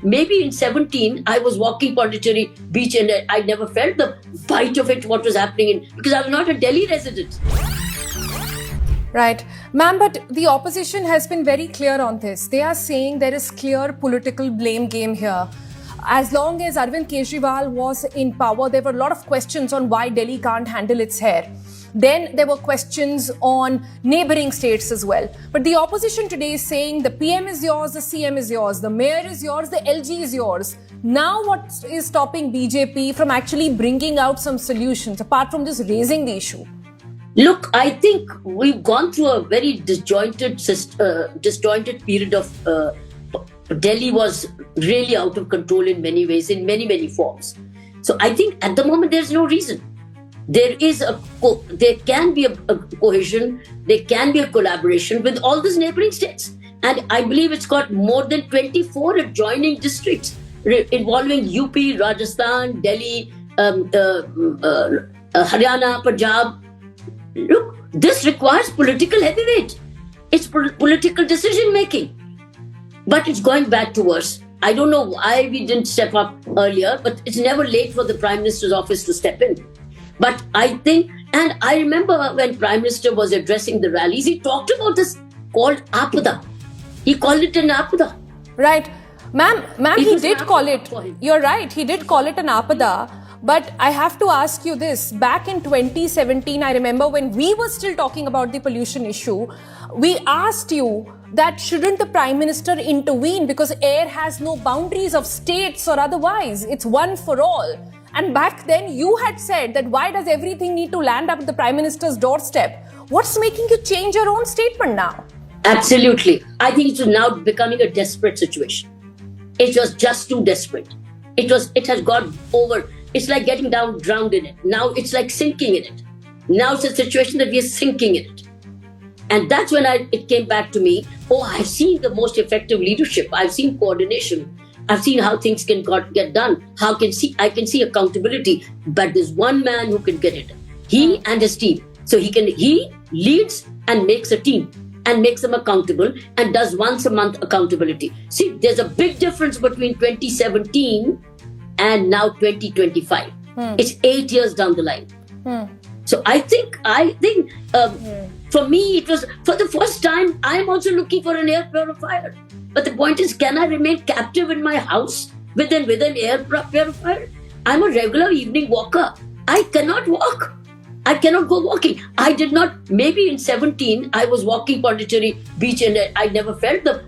maybe in 17, I was walking Pondicherry beach and I never felt the bite of it, what was happening because I was not a Delhi resident. Right. Ma'am, but the opposition has been very clear on this. They are saying there is clear political blame game here. As long as Arvind Kejriwal was in power, there were a lot of questions on why Delhi can't handle its hair. Then there were questions on neighboring states as well. But the opposition today is saying the PM is yours, the CM is yours, the mayor is yours, the LG is yours. Now what is stopping BJP from actually bringing out some solutions apart from just raising the issue? Look, I think we've gone through a very disjointed period of Delhi was really out of control in many ways, in many forms. So I think at the moment there's no reason. There can be a cohesion, there can be a collaboration with all these neighboring states. And I believe it's got more than 24 adjoining districts involving UP, Rajasthan, Delhi, Haryana, Punjab. Look, this requires political heavyweight. It's political decision making. But it's going back to worse. I don't know why we didn't step up earlier, but it's never late for the Prime Minister's office to step in. But I think, and I remember when Prime Minister was addressing the rallies, he talked about this called Apada. He called it an Apada. Right. Ma'am, he did call it. You're right. He did call it an Apada. But I have to ask you this. Back in 2017, I remember when we were still talking about the pollution issue, we asked you that shouldn't the Prime Minister intervene because air has no boundaries of states or otherwise. It's one for all. And back then you had said that why does everything need to land up at the Prime Minister's doorstep? What's making you change your own statement now? Absolutely. I think it's now becoming a desperate situation. It was just too desperate. It has gone over. It's like getting drowned in it. Now it's like sinking in it. Now it's a situation that we are sinking in it. And that's when it came back to me. Oh, I've seen the most effective leadership. I've seen coordination. I've seen how things can get done. I can see accountability. But there's one man who can get it. He and his team. So he leads and makes a team and makes them accountable and does once a month accountability. See, there's a big difference between 2017 and now 2025. It's 8 years down the line. So I think for me, it was for the first time, I'm also looking for an air purifier. But the point is, can I remain captive in my house with an air purifier? I'm a regular evening walker. I cannot walk. I cannot go walking. I did not, maybe in 17, I was walking Pondicherry beach and I never felt the